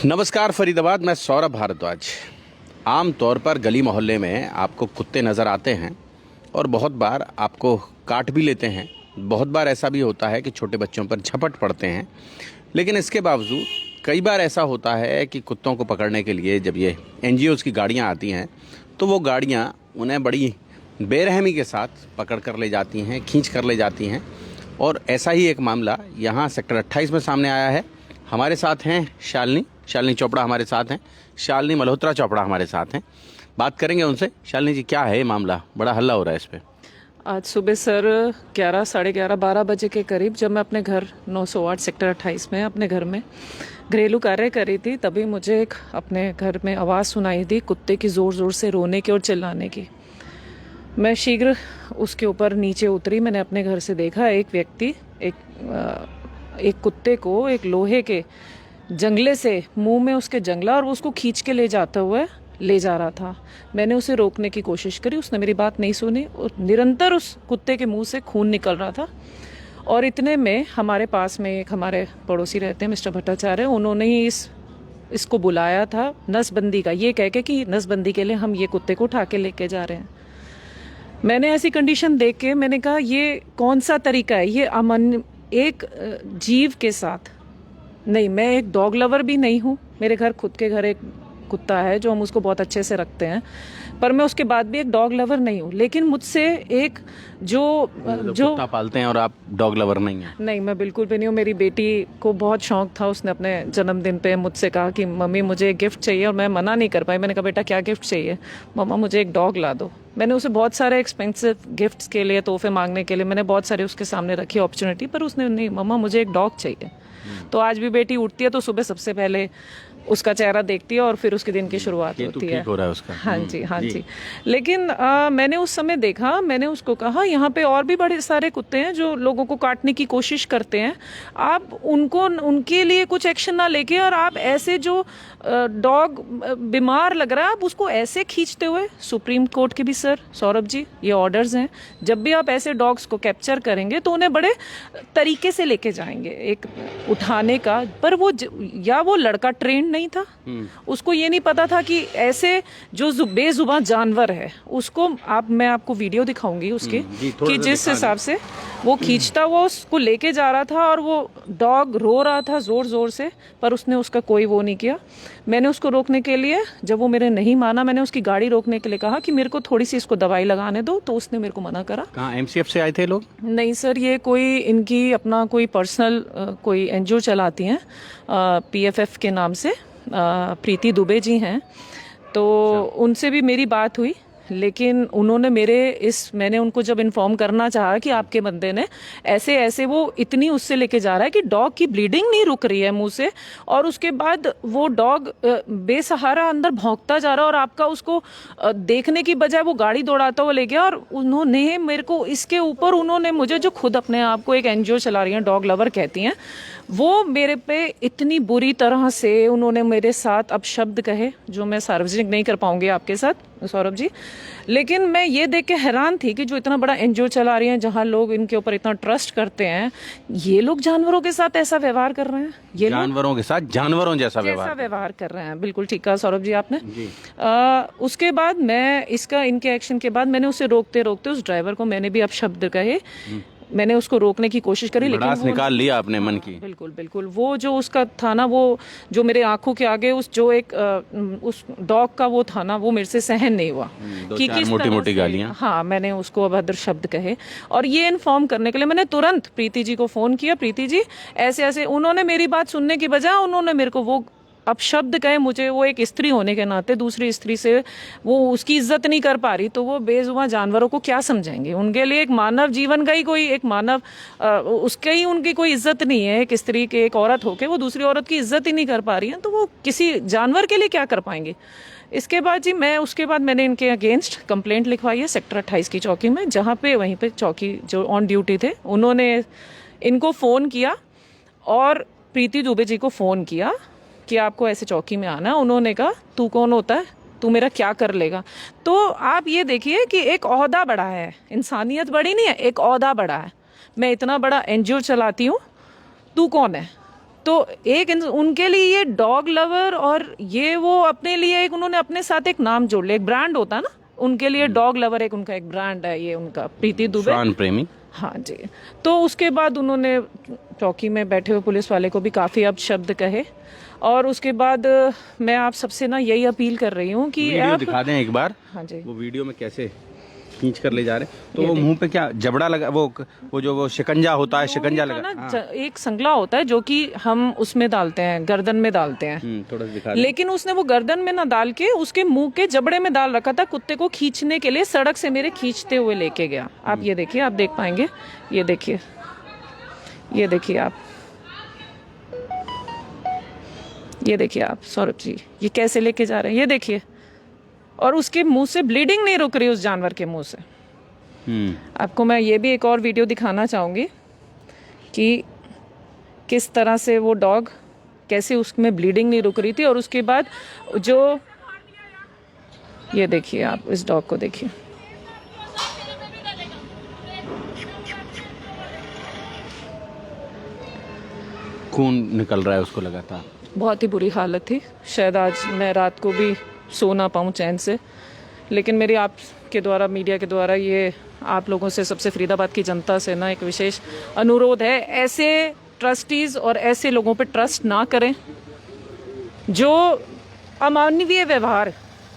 नमस्कार फरीदाबाद, मैं सौरभ भारद्वाज। आम तौर पर गली मोहल्ले में आपको कुत्ते नज़र आते हैं और बहुत बार आपको काट भी लेते हैं। बहुत बार ऐसा भी होता है कि छोटे बच्चों पर झपट पड़ते हैं। लेकिन इसके बावजूद कई बार ऐसा होता है कि कुत्तों को पकड़ने के लिए जब ये एनजीओज़ की गाड़ियाँ आती हैं तो वो गाड़ियाँ उन्हें बड़ी बेरहमी के साथ पकड़ कर ले जाती हैं, खींच कर ले जाती हैं। और ऐसा ही एक मामला यहाँ सेक्टर 28 में सामने आया है। हमारे साथ हैं शालिनी चोपड़ा हमारे साथ हैं, शालिनी मल्होत्रा चोपड़ा हमारे साथ हैं। बात करेंगे उनसे। शालिनी जी, क्या है ये मामला? बड़ा हल्ला हो रहा है इस पे। आज सुबह सर 11, साढ़े 11, 12 बजे के करीब जब मैं अपने घर 908 सेक्टर 28 में अपने घर में घरेलू कार्य कर रही थी, तभी मुझे एक अपने घर में आवाज़ सुनाई दी कुत्ते की ज़ोर ज़ोर से रोने की और चिल्लाने की। मैं शीघ्र उसके ऊपर नीचे उतरी। मैंने अपने घर से देखा एक व्यक्ति एक कुत्ते को एक लोहे के जंगले से मुंह में उसके जंगला और वो उसको खींच के ले जाता हुआ ले जा रहा था। मैंने उसे रोकने की कोशिश करी, उसने मेरी बात नहीं सुनी और निरंतर उस कुत्ते के मुंह से खून निकल रहा था। और इतने में हमारे पास में एक हमारे पड़ोसी रहते हैं, मिस्टर भट्टाचार्य, उन्होंने ही इसको बुलाया था नसबंदी का, ये कह के कि नसबंदी के लिए हम ये कुत्ते को उठा के लेके जा रहे हैं। मैंने ऐसी कंडीशन देख के मैंने कहा ये कौन सा तरीका है, ये अमन एक जीव के साथ नहीं। मैं एक डॉग लवर भी नहीं हूँ, मेरे घर खुद के घर एक कुत्ता है जो हम उसको बहुत अच्छे से रखते हैं, पर मैं उसके बाद भी एक डॉग लवर नहीं हूँ। लेकिन मुझसे एक जो कुत्ता पालते हैं और आप डॉग लवर नहीं हैं? नहीं, मैं बिल्कुल भी नहीं हूँ। मेरी बेटी को बहुत शौक था, उसने अपने जन्मदिन पे मुझसे कहा कि मम्मी मुझे एक गिफ्ट चाहिए, और मैं मना नहीं कर पाई। मैंने कहा बेटा क्या गिफ्ट चाहिए? मम्मा मुझे एक डॉग ला दो। मैंने उसे बहुत सारे एक्सपेंसिव गिफ्ट्स के लिए, तोहफे मांगने के लिए मैंने बहुत सारे उसके सामने रखी अपॉर्चुनिटी, पर उसने नहीं, मम्मा मुझे एक डॉग चाहिए। तो आज भी बेटी उठती है तो सुबह सबसे पहले उसका चेहरा देखती है और फिर उसके दिन की शुरुआत होती है। हो रहा है उसका। हाँ जी, हाँ जी। लेकिन मैंने उस समय देखा, मैंने उसको कहा यहाँ पे और भी बड़े सारे कुत्ते हैं जो लोगों को काटने की कोशिश करते हैं। आप उनके लिए कुछ एक्शन ना लेके और आप ऐसे जो डॉग बीमार लग रहा है आप उसको ऐसे खींचते हुए, सुप्रीम कोर्ट के भी सर सौरभ जी ये ऑर्डर्स हैं, जब भी आप ऐसे डॉग्स को कैप्चर करेंगे तो उन्हें बड़े तरीके से लेके जाएंगे एक उठाने का। पर वो लड़का ट्रेंड नहीं था, उसको ये नहीं पता था कि ऐसे जो बेजुबान जानवर है उसको मैं आपको वीडियो दिखाऊंगी उसके कि जिस हिसाब से वो खींचता हुआ उसको लेके जा रहा था और वो डॉग रो रहा था जोर जोर से, पर उसने उसका कोई वो नहीं किया। मैंने उसको रोकने के लिए, जब वो मेरे नहीं माना, मैंने उसकी गाड़ी रोकने के लिए कहा कि मेरे को थोड़ी सी इसको दवाई लगाने दो, तो उसने मेरे को मना करा। कहाँ एमसीएफ से आए थे लोग? नहीं सर, ये कोई इनकी अपना कोई पर्सनल कोई एनजीओ चलाती हैं पीएफएफ के नाम से, प्रीति दुबे जी हैं, तो उनसे भी मेरी बात हुई। लेकिन उन्होंने मैंने उनको जब इन्फॉर्म करना चाहा कि आपके बंदे ने ऐसे ऐसे वो इतनी उससे लेके जा रहा है कि डॉग की ब्लीडिंग नहीं रुक रही है मुंह से, और उसके बाद वो डॉग बेसहारा अंदर भौंकता जा रहा है और आपका उसको देखने की बजाय वो गाड़ी दौड़ाता हुआ ले गया। और उन्होंने मेरे को इसके ऊपर उन्होंने मुझे, जो खुद अपने आप को एक एनजीओ चला रही हैं, डॉग लवर कहती हैं, वो मेरे पे इतनी बुरी तरह से उन्होंने मेरे साथ अपशब्द कहे जो मैं सार्वजनिक नहीं कर पाऊंगी आपके साथ सौरभ जी। लेकिन मैं ये देख के हैरान थी कि जो इतना बड़ा एनजीओ चला रही हैं, जहां लोग इनके ऊपर इतना ट्रस्ट करते हैं, ये लोग जानवरों के साथ ऐसा व्यवहार कर रहे हैं। ये जानवरों के साथ जानवरों जैसा व्यवहार कर रहे हैं। बिल्कुल ठीक कहा सौरभ जी आपने जी। उसके बाद इनके एक्शन के बाद मैंने उसे रोकते रोकते उस ड्राइवर को मैंने भी अपशब्द कहे, मैंने उसको रोकने की कोशिश करी, लेकिन वो निकाल लिया आपने मन की। बिल्कुल बिल्कुल। वो जो उसका था ना, वो जो मेरे आंखों के आगे उस डॉग का वो था ना, वो मेरे से सहन नहीं हुआ कि किस मोटी मोटी गालियां। हाँ, मैंने उसको अभद्र शब्द कहे, और ये इन्फॉर्म करने के लिए मैंने तुरंत प्रीति जी को फोन किया। प्रीति जी ऐसे ऐसे, उन्होंने मेरी बात सुनने की बजाय उन्होंने मेरे को वो अपशब्द कहे। मुझे वो एक स्त्री होने के नाते दूसरी स्त्री से वो उसकी इज्जत नहीं कर पा रही, तो वो बेजुबान जानवरों को क्या समझेंगे? उनके लिए एक मानव जीवन का ही कोई एक मानव उसके ही उनकी कोई इज्जत नहीं है। एक स्त्री के, एक औरत होके वो दूसरी औरत की इज्जत ही नहीं कर पा रही है, तो वो किसी जानवर के लिए क्या कर पाएंगे? इसके बाद जी उसके बाद मैंने इनके अगेंस्ट कंप्लेंट लिखवाई है सेक्टर 28 की चौकी में, जहाँ पे वहीं पे चौकी जो ऑन ड्यूटी थे उन्होंने इनको फ़ोन किया और प्रीति दुबे जी को फ़ोन किया कि आपको ऐसे चौकी में आना है। उन्होंने कहा तू कौन होता है, तू मेरा क्या कर लेगा? तो आप ये देखिए कि एक ओहदा बड़ा है, इंसानियत बड़ी नहीं है, एक ओहदा बड़ा है। मैं इतना बड़ा एनजीओ चलाती हूँ, तू कौन है? तो उनके लिए ये डॉग लवर, और ये वो अपने लिए एक उन्होंने अपने साथ एक नाम जोड़ लिया, एक ब्रांड होता है ना उनके लिए, डॉग लवर एक उनका एक ब्रांड है ये उनका, प्रीति दुबे, श्वान प्रेमी। हाँ जी। तो उसके बाद उन्होंने चौकी में बैठे हुए पुलिस वाले को भी काफ़ी अपशब्द कहे, और उसके बाद मैं आप सबसे ना यही अपील कर रही हूँ कि वीडियो आप दिखा दें एक बार। हाँ जी। वो वीडियो में कैसे खींच कर ले जा रहे हैं, तो वो मुंह पे क्या जबड़ा लगा, वो जो वो शिकंजा होता है, शिकंजा लगा ना एक संगला होता है जो कि हम उसमें डालते हैं, गर्दन में डालते हैं। थोड़ा सा दिखा दें। लेकिन उसने वो गर्दन में ना डाल के उसके मुंह के जबड़े में डाल रखा था, कुत्ते को खींचने के लिए सड़क से मेरे खींचते हुए लेके गया। आप ये देखिए, आप देख पाएंगे, ये देखिए, ये देखिए आप, ये देखिए आप सौरभ जी, ये कैसे लेके जा रहे हैं, ये देखिए। और उसके मुंह से ब्लीडिंग नहीं रुक रही, उस जानवर के मुंह से। आपको मैं ये भी एक और वीडियो दिखाना चाहूँगी कि किस तरह से वो डॉग, कैसे उसमें ब्लीडिंग नहीं रुक रही थी। और उसके बाद जो, ये देखिए आप, इस डॉग को देखिए, खून निकल रहा है उसको लगातार। बहुत ही बुरी हालत थी। शायद आज मैं रात को भी सो ना पाऊँ चैन से, लेकिन मेरी आप के द्वारा, मीडिया के द्वारा, ये आप लोगों से, सबसे फरीदाबाद की जनता से ना एक विशेष अनुरोध है, ऐसे ट्रस्टीज़ और ऐसे लोगों पे ट्रस्ट ना करें जो अमानवीय व्यवहार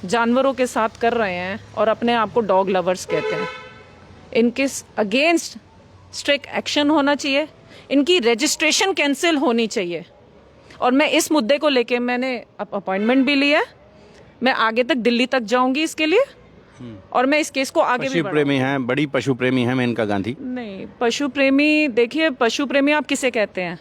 जानवरों के साथ कर रहे हैं और अपने आप को डॉग लवर्स कहते हैं। इनके अगेंस्ट स्ट्रिक्ट एक्शन होना चाहिए, इनकी रजिस्ट्रेशन कैंसिल होनी चाहिए। और मैं इस मुद्दे को लेके मैंने अपॉइंटमेंट भी लिया है, मैं आगे तक दिल्ली तक जाऊंगी इसके लिए, और मैं इस केस को आगे भी पशु प्रेमी हैं, बड़ी पशु प्रेमी हैं मेनका गांधी। नहीं, पशु प्रेमी, देखिए पशु प्रेमी आप किसे कहते हैं,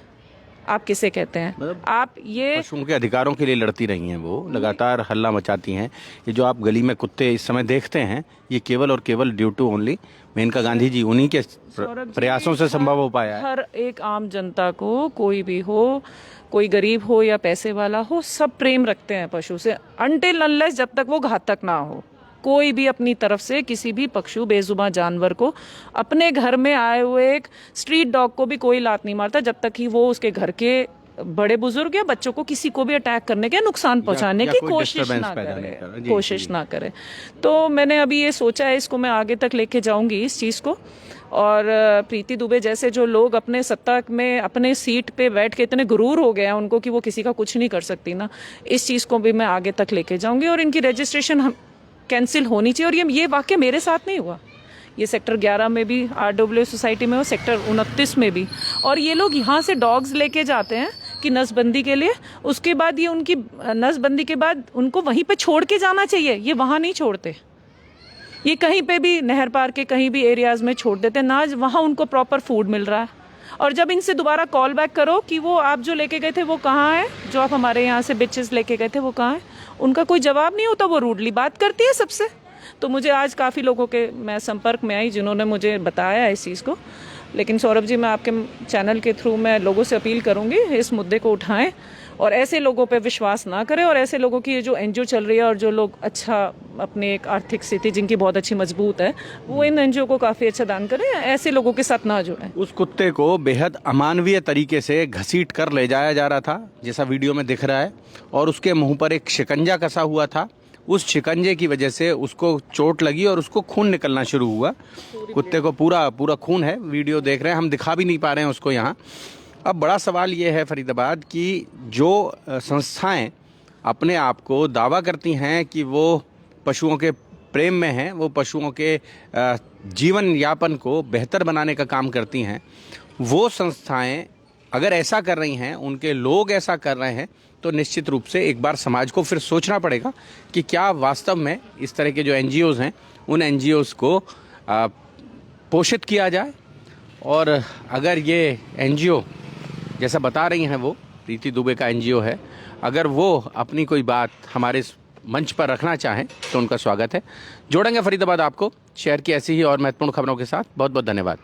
आप किसे कहते हैं? मतलब आप ये पशुओं के अधिकारों के लिए लड़ती रही हैं, वो लगातार हल्ला मचाती हैं। ये जो आप गली में कुत्ते इस समय देखते हैं, ये केवल और केवल due to only Maneka Gandhi ji, उन्हीं के प्रयासों से संभव हो पाया है। हर एक आम जनता को, कोई भी हो, कोई गरीब हो या पैसे वाला हो, सब प्रेम रखते हैं पशु से, अनटिल अनलेस, जब तक वो घातक ना हो। कोई भी अपनी तरफ से किसी भी पशु, बेजुबान जानवर को, अपने घर में आए हुए एक स्ट्रीट डॉग को भी कोई लात नहीं मारता, जब तक कि वो उसके घर के बड़े बुजुर्ग या बच्चों को किसी को भी अटैक करने के, नुकसान पहुंचाने की कोशिश ना करे। तो मैंने अभी ये सोचा है, इसको मैं आगे तक लेके जाऊंगी इस चीज़ को। और प्रीति दुबे जैसे जो लोग अपने सत्ता में, अपने सीट पे बैठ के इतने गुरूर हो गए हैं उनको कि वो किसी का कुछ नहीं कर सकती ना, इस चीज़ को भी मैं आगे तक लेके जाऊंगी। और इनकी रजिस्ट्रेशन कैंसिल होनी चाहिए। और ये वाक्य मेरे साथ नहीं हुआ, ये सेक्टर 11 में भी RWA सोसाइटी में हो, सेक्टर 29 में भी। और ये लोग यहाँ से डॉग्स लेके जाते हैं कि नसबंदी के लिए, उसके बाद ये उनकी नसबंदी के बाद उनको वहीं पे छोड़ के जाना चाहिए, ये वहाँ नहीं छोड़ते, ये कहीं पे भी नहर पार के कहीं भी एरियाज में छोड़ देते, ना वहाँ उनको प्रॉपर फूड मिल रहा है। और जब इनसे दोबारा कॉल बैक करो कि वो आप जो लेके गए थे वो कहाँ है, जो आप हमारे यहाँ से बिचेस लेके गए थे वो कहाँ है, उनका कोई जवाब नहीं होता, वो रूडली बात करती है सबसे। तो मुझे आज काफ़ी लोगों के मैं संपर्क में आई जिन्होंने मुझे बताया इस चीज़ को। लेकिन सौरभ जी, मैं आपके चैनल के थ्रू मैं लोगों से अपील करूंगी, इस मुद्दे को उठाएं और ऐसे लोगों पे विश्वास ना करें। और ऐसे लोगों की जो NGO चल रही है और जो लोग अच्छा अपनी एक आर्थिक स्थिति जिनकी बहुत अच्छी मजबूत है, वो इन NGO को काफ़ी अच्छा दान करें, ऐसे लोगों के साथ ना जुड़ें। उस कुत्ते को बेहद अमानवीय तरीके से घसीट कर ले जाया जा रहा था, जैसा वीडियो में दिख रहा है, और उसके मुंह पर एक शिकंजा कसा हुआ था। उस शिकंजे की वजह से उसको चोट लगी और उसको खून निकलना शुरू हुआ। कुत्ते को पूरा खून है, वीडियो देख रहे हैं, हम दिखा भी नहीं पा रहे हैं उसको यहाँ। अब बड़ा सवाल ये है फरीदाबाद की जो संस्थाएं अपने आप को दावा करती हैं कि वो पशुओं के प्रेम में हैं, वो पशुओं के जीवन यापन को बेहतर बनाने का काम करती हैं, वो संस्थाएं अगर ऐसा कर रही हैं, उनके लोग ऐसा कर रहे हैं, तो निश्चित रूप से एक बार समाज को फिर सोचना पड़ेगा कि क्या वास्तव में इस तरह के जो NGOs हैं, उन NGOs को पोषित किया जाए। और अगर ये NGO जैसा बता रही हैं, वो प्रीति दुबे का NGO है, अगर वो अपनी कोई बात हमारे मंच पर रखना चाहें तो उनका स्वागत है। जोड़ेंगे फरीदाबाद आपको शहर की ऐसी ही और महत्वपूर्ण खबरों के साथ। बहुत बहुत धन्यवाद।